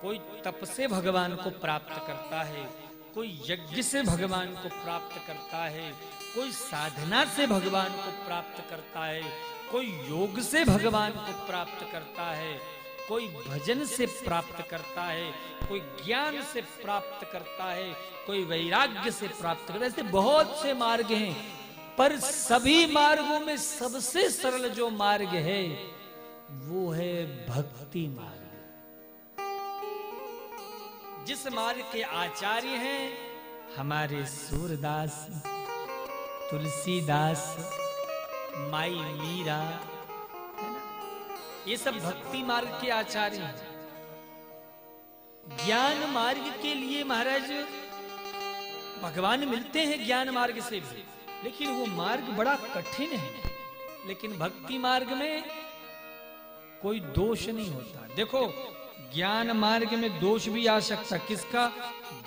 कोई तप से भगवान को प्राप्त करता है, कोई यज्ञ से भगवान को प्राप्त करता है, कोई साधना से भगवान को प्राप्त करता है, कोई योग से भगवान को प्राप्त करता है, कोई भजन से प्राप्त करता है, कोई ज्ञान से प्राप्त करता है, कोई वैराग्य से प्राप्त करता है। ऐसे बहुत से मार्ग हैं, पर सभी मार्गों में सबसे सरल जो मार्ग है वो है भक्ति मार्ग। जिस मार्ग के आचार्य हैं हमारे सूरदास, तुलसीदास, माई मीरा, है ना, ये सब भक्ति मार्ग के आचार्य हैं। ज्ञान मार्ग के लिए महाराज भगवान मिलते हैं ज्ञान मार्ग से भी, लेकिन वो मार्ग बड़ा कठिन है। लेकिन भक्ति मार्ग में कोई दोष नहीं होता। देखो, ज्ञान मार्ग में दोष भी आ सकता, किसका?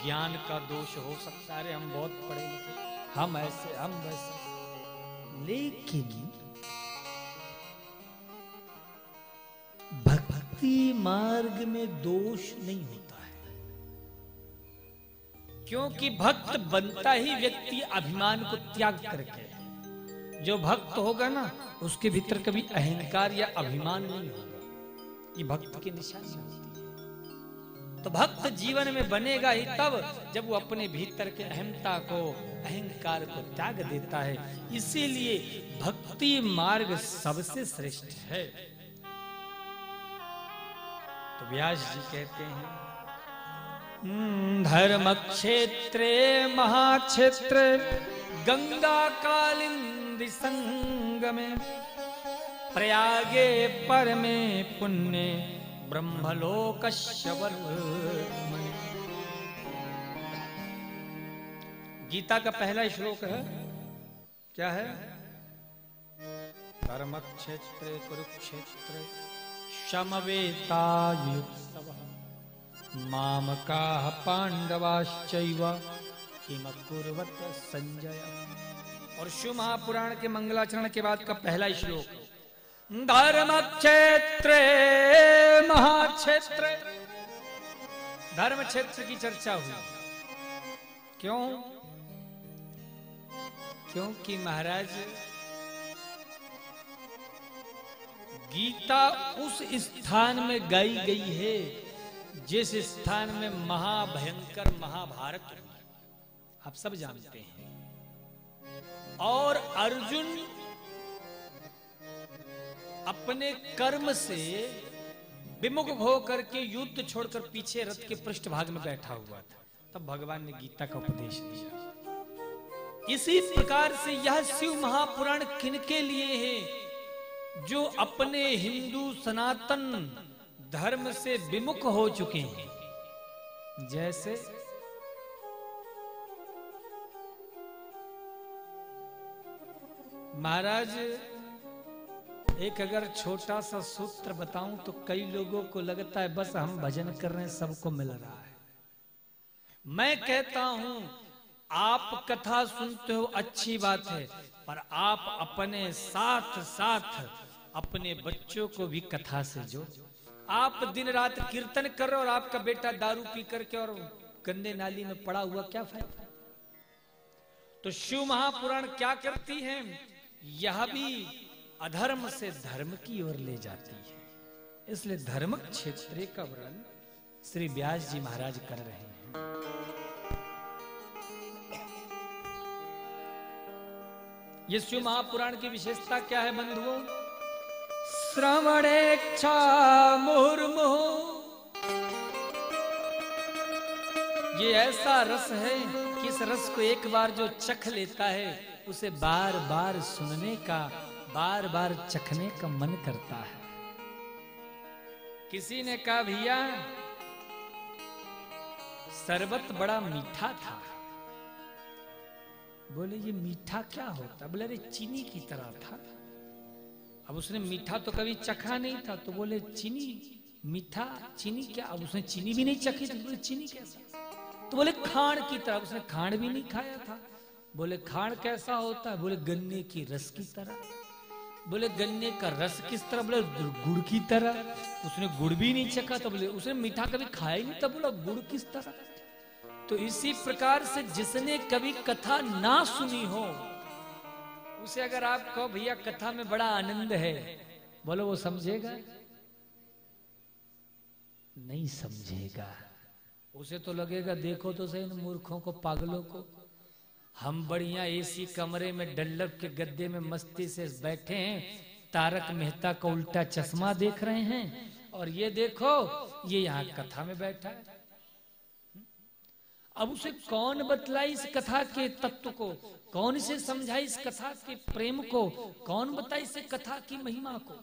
ज्ञान का दोष हो सकता है, अरे हम बहुत पढ़े लिखे, हम ऐसे, हम वैसे। लेकिन भक्ति मार्ग में दोष नहीं होता है, क्योंकि भक्त बनता ही व्यक्ति अभिमान को त्याग करके। जो भक्त होगा ना, उसके भीतर कभी अहंकार या अभिमान नहीं होगा। ये भक्त की निशानी होती है। तो भक्त जीवन में बनेगा ही तब जब वो अपने भीतर के अहंता को, अहंकार को त्याग देता है। इसीलिए भक्ति मार्ग सबसे श्रेष्ठ है। तो व्यास जी कहते हैं, धर्म क्षेत्रे महाक्षेत्र गंगा कालिंदी संगमे प्रयागे परमे पुण्य ब्रह्मलोकस्य वर्धमाने। गीता का पहला श्लोक है, क्या है? धर्म क्षेत्रे कुरुक्षेत्र समवेतायुत्सवः मामकाः पांडवाश्चैव किम कुर्वत संजय। और शिव महापुराण के मंगलाचरण के बाद का पहला श्लोक, धर्म क्षेत्रे महाक्षेत्र। धर्म क्षेत्र की चर्चा हुई, क्यों? क्योंकि महाराज गीता उस स्थान में गाई गई है जिस स्थान में महाभयंकर महाभारत हुई, आप सब जानते हैं। और अर्जुन अपने कर्म से विमुख होकर के युद्ध छोड़कर पीछे रथ के पृष्ठभाग में बैठा हुआ था, तब भगवान ने गीता का उपदेश दिया। इसी प्रकार से यह शिव महापुराण किनके लिए है? जो अपने हिंदू सनातन धर्म से विमुख हो चुके हैं। जैसे महाराज, एक अगर छोटा सा सूत्र बताऊं तो कई लोगों को लगता है बस हम भजन कर रहे हैं, सबको मिल रहा है। मैं कहता हूं, आप कथा सुनते हो अच्छी बात है, पर आप अपने साथ साथ अपने बच्चों को भी कथा से जोड़ो। आप दिन रात कीर्तन कर रहे हो और आपका बेटा दारू पी करके और गंदे नाली में पड़ा हुआ, क्या फायदा? तो शिव महापुराण क्या करती है? यह भी अधर्म से धर्म की ओर ले जाती है। इसलिए धर्म क्षेत्र का वर्णन श्री व्यास जी महाराज कर रहे हैं। ये शिव महापुराण की विशेषता क्या है बंधुओं? श्रवणेच्छा मुहुर्मुहुः, ये ऐसा रस है कि इस रस को एक बार जो चख लेता है उसे बार बार सुनने का, बार बार चखने का मन करता है। किसी ने कहा, भैया शरबत बड़ा मीठा था। बोले, ये मीठा क्या होता? बोले, अरे चीनी की तरह था। अब उसने मीठा तो कभी चखा नहीं था, तो बोले चीनी मीठा, चीनी क्या? अब उसने चीनी भी नहीं चखी, तो बोले चीनी कैसा? तो बोले खांड की तरह। उसने खांड भी नहीं खाया था। बोले खांड कैसा होता है? बोले गन्ने की रस की तरह। बोले गन्ने का रस किस तरह? बोले गुड़ की तरह। उसने गुड़ भी नहीं चखा तो बोले उसने मीठा कभी खाया ही नहीं, तब बोला गुड़ किस तरह। तो इसी प्रकार से जिसने कभी कथा ना सुनी हो उसे अगर आप कहो भैया कथा में बड़ा आनंद है, बोलो वो समझेगा? नहीं समझेगा। उसे तो लगेगा देखो तो सही इन मूर्खों को, पागलों को, हम बढ़िया एसी कमरे में डल्लभ के गद्दे में मस्ती से बैठे हैं, तारक मेहता का उल्टा चश्मा देख रहे हैं, और ये देखो ये यहाँ कथा में बैठा है। अब उसे कौन बतलाई इस कथा के तत्व को, कौन इसे समझाई इस कथा के प्रेम को, कौन बताई इसे कथा की महिमा को?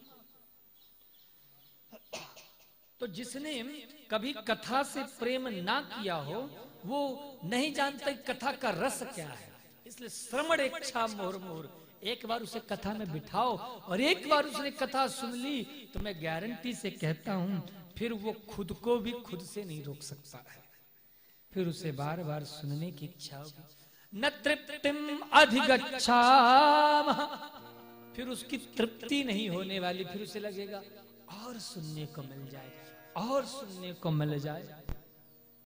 तो जिसने कभी कथा से प्रेम ना किया हो वो नहीं जानता कथा का रस क्या है। इसलिए श्रवण इच्छा मोर मोर, एक बार उसे कथा में बिठाओ और एक बार उसने कथा सुन ली तो मैं गारंटी से कहता हूं फिर वो खुद को भी खुद से नहीं रोक सकता है, फिर उसे बार बार सुनने की इच्छा होगी। न तृप्तिम अधिगच्छामः, फिर उसकी तृप्ति नहीं होने वाली, फिर उसे लगेगा और सुनने को मिल जाए, और सुनने को मिल जाए।